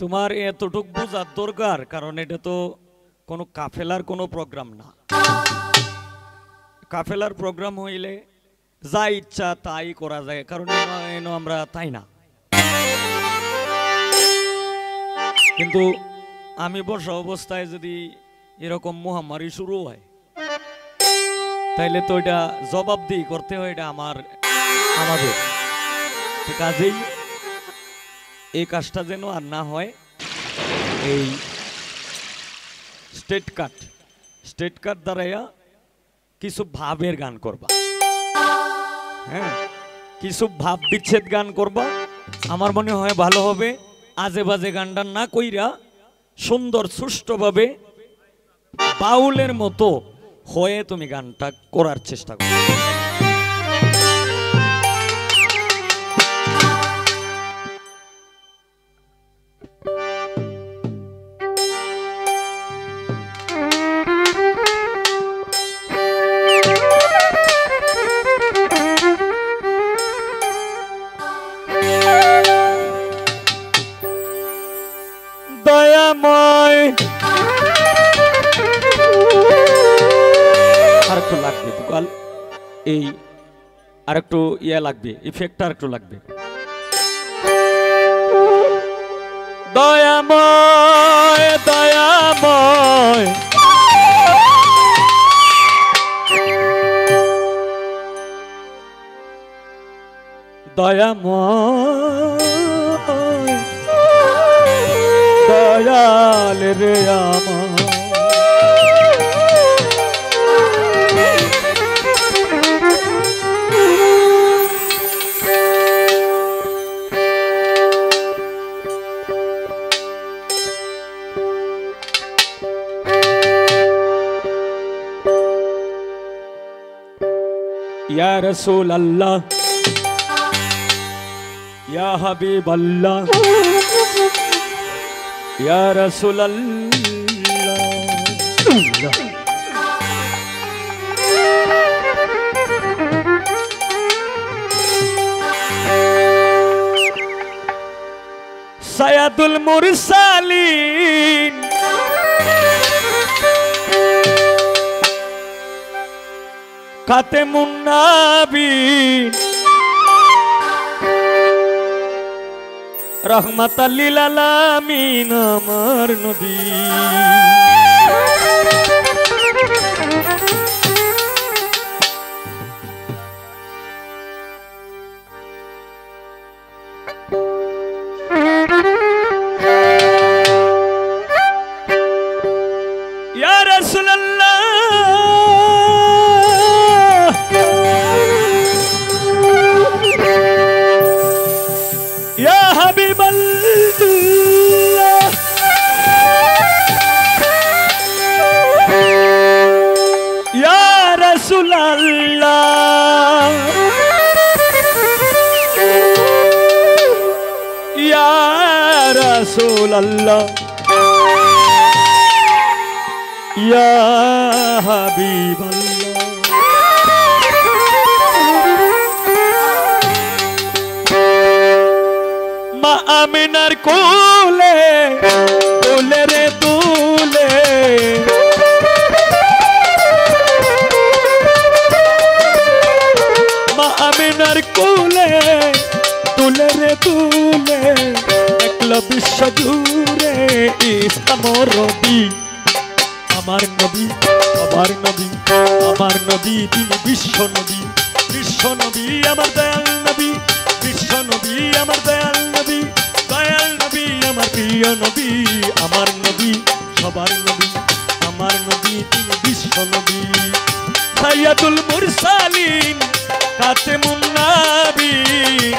তোমার এতটুক বোঝার দরকার, কারণ এটা তো কোনো কাফেলার কোনো প্রোগ্রাম না। কাফেলার প্রোগ্রাম হইলে যা ইচ্ছা তাই করা যায়, কারণ আমরা তাই না। কিন্তু আমি বসা অবস্থায় যদি এরকম মহামারী শুরু হয়, তাইলে তো এটা জবাবদিহি করতে হয়, এটা আমাদের কাজেই এই কাজটা যেন আর না হয়। এই স্টেট কাট দ্বারাইয়া কিছু ভাবের গান করবা, হ্যাঁ, কিছু ভাব বিচ্ছেদ গান করবা। আমার মনে হয় ভালো হবে। আজে বাজে গানটা না কইরা সুন্দর সুষ্ঠুভাবে বাউলের মতো হয়ে তুমি গানটা করার চেষ্টা করো। দয়াময় আরেকটু লাগবে বুকাল, এই আরেকটু ইয়া লাগবে, ইফেক্টটা আরেকটু লাগবে। দয়াময় দয়াময় দয়াময় দয়াল রে আমার, ইয়া রাসূল আল্লাহ ইয়া হাবিব আল্লাহ ইয়া রাসূল আল্লাহ। সাইয়্যিদুল মুরসালিন খাতেমুন নবীন রহমাতাল লিল আলামিন আমার নবী। ইয়া রাসূলুল্লাহ ইয়া হাবিবাল্লাহ ইয়া রাসূলুল্লাহ ইয়া রাসূলুল্লাহ ইয়া হাবিবাল্লাহ। মা আমিনার কোলে তুলে রে তুলে, মা আমিনার কোলে তুলে রে তুলে, একলা বিশ্ব জুড়ে ইসলাম রবি আমার নবী আমার নবী আমার নবী, তিনি বিশ্ব নবী আমার দয়াল নবী, বিশ্ব নবী আমার দয়াল নবী আমার প্রিয় নবী, আমার নবী সবার নবী আমার নবী, তিনি বিশ্ব নবী। সাইয়্যিদুল মুরসালিন খাতেমুন নবীন,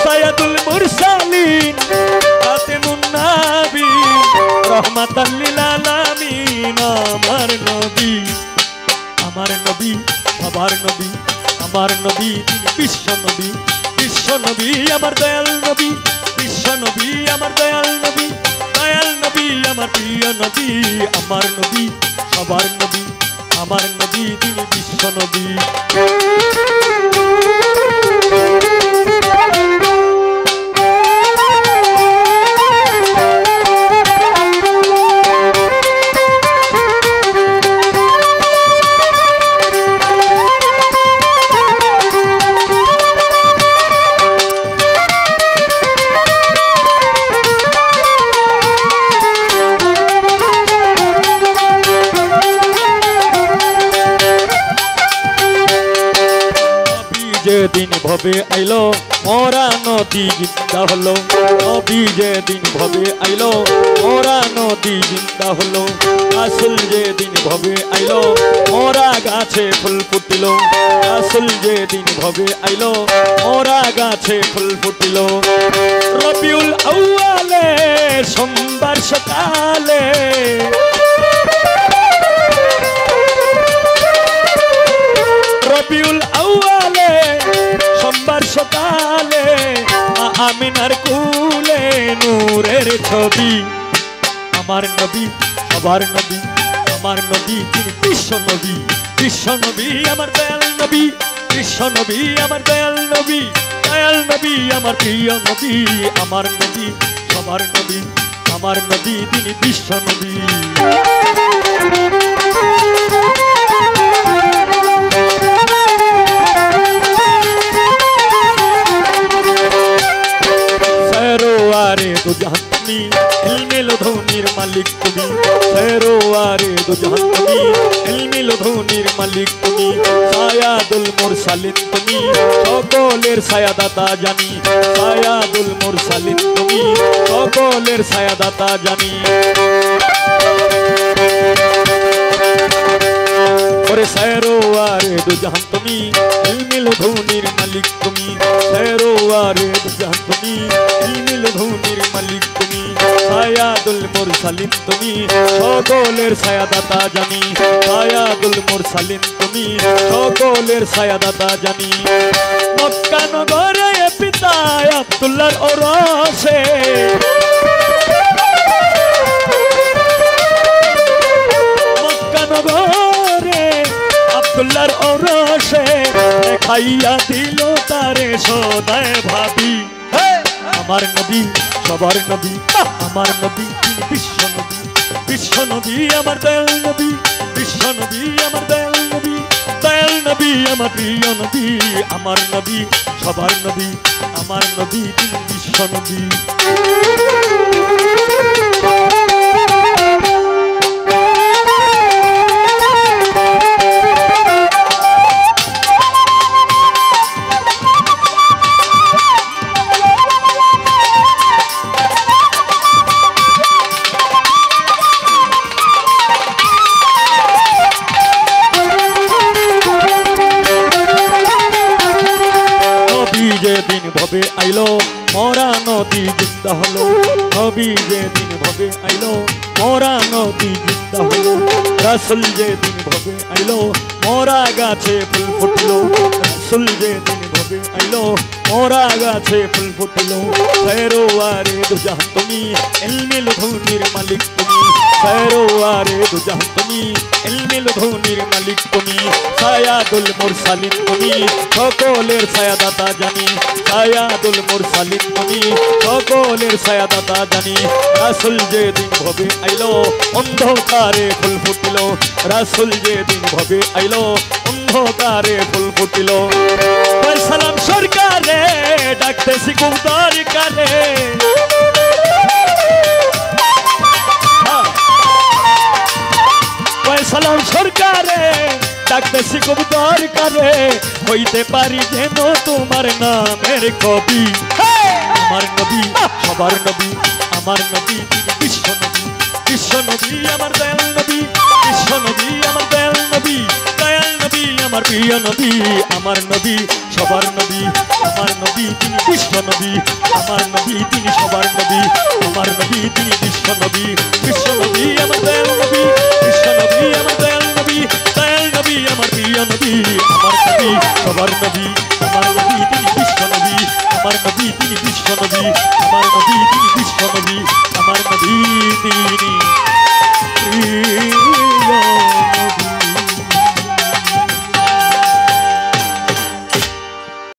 সাইয়্যিদুল মুরসালিন খাতেমুন নবীন রহমাতাল লিল আলামিন আমার নবী সবার নবী আমার নবী, তিনি বিশ্ব নবী আমার দয়াল নবী, বিশ্ব নবী আমার দয়াল নবী আমার প্রিয় নবী, আমার নবী সবার নবী আমার নবী, তিনি বিশ্ব নবী। যেদিন ভবে আইলো মোরা নদী জিন্দা হলো, নবী যেদিন ভবে আইলো মোরা নদী জিন্দা হলো, রাসূল যেদিন ভবে আইলো মোরা গাছে ফুল ফুটিল, রাসূল যেদিন ভবে আইলো মোরা গাছে ফুল ফুটিল। রবিউল আউয়ালে সোমবার সকালে, রবিউল আউয়ালে সোমবার সকালে, আমিনার কুলে নূরের ছবি। আমার নবী সবার নবী, আমার নবী তিনি বিশ্ব নবী, বিশ্ব নবী আমার দয়াল নবী, বিশ্ব নবী আমার দয়াল নবী, দয়াল নবী আমার প্রিয় নবী। আমার নবী সবার নবী, আমার নবী তিনি বিশ্ব নবী। সেরোয়ারে দু জাহান তুমি, ইলমে লধুনির মালিক তুমি, সেরোয়ারে দু জাহান তুমি, ইলমে লধুনির মালিক তুমি, সায়াদুল মুরসালিন তুমি, সকলের সায়াদাতা জানি, সায়াদুল মুরসালিন তুমি, সকলের সায়াদাতা জানি। ওরে সেরোয়ারে দু জাহান তুমি, ইলমে লধুনির মালিক তুমি, সেরোয়ারে দু জাহান তুমি, ইলমে লধুনির মালিক তুমি, সায়াদুল মুরসালিন তুমি, সকলের সায়াদাতা জানি, সায়াদুল মুরসালিন তুমি, সকলের সায়াদাতা জানি। মক্কা নগরে পিতা আব্দুল্লাহর ওরসে, মক্কা নগরে আব্দুল্লাহর ওরসে, খাইয়া দিল তারে সদায় ভাবি। আমার নবী সবার নবী, আমার নবী তিনি বিশ্ব নবী, বিশ্ব নবী আমার দয়াল নবী, বিশ্ব নবী আমার দয়াল নবী, দয়াল নবী আমার প্রিয় নবী। আমার নবী সবার নবী, আমার নবী তিনি বিশ্ব নবী। যেদিন ভবে আইলো মোরা নদী জিন্দা হলো, নবী যেদিন ভবে আইলো মোরা নদী জিন্দা হলো, রাসূল যেদিন ভবে আইলো মোরা গাছে ফুল ফুটলো, রাসূল যেদিন ভবে আইলো মোরা গাছে ফুল ফুটলো। সেরোয়ারে দু জাহান তুমি, ইলমে লধুনির মালিক তুমি, সেরোয়ারে দু জাহান তুমি, ইলমে লধুনির মালিক তুমি, সায়াদুল মুরসালিন তুমি, সকলের সায়াদাতা জানি, সায়াদুল মুরসালিন তুমি, সকলের সায়াদাতা জানি। রাসূল যেদিন ভবে আইলো অন্ধকারে ফুল ফুটিল, রাসূল যেদিন ভবে আইলো অন্ধকারে ফুল ফুটিল। সালাম সরকারে ডাকতেছি খুব দরকারে, সালাম সরকারে ডাকতেছি খুব দরকারে, হইতে পারি যেন তোমার নামের কবি। আমার নবী সবার নবী, আমার নবী তিনি বিশ্ব নবী, বিশ্ব নবী আমার দয়াল নবী, বিশ্ব নবী আমার দয়াল নবী, দয়াল নবী আমার প্রিয় নবী। আমার নবী সবার নবী, আমার নবী তিনি বিশ্ব নবী, আমার নবী তিনি সবার নবী, আমার নবী তিনি বিশ্ব নবী, বিশ্ব নবী আমার দয়াল নবী, বিশ্ব নবী আমার দয়াল নবী, দয়াল নবী আমার প্রিয় নবী। আমার নবী সবার নবী, আমার নবী তিনি বিশ্ব নবী, আমার নবী তিনি বিশ্ব নবী, আমার নবী তিনি বিশ্ব নবী, আমার নবী তিনি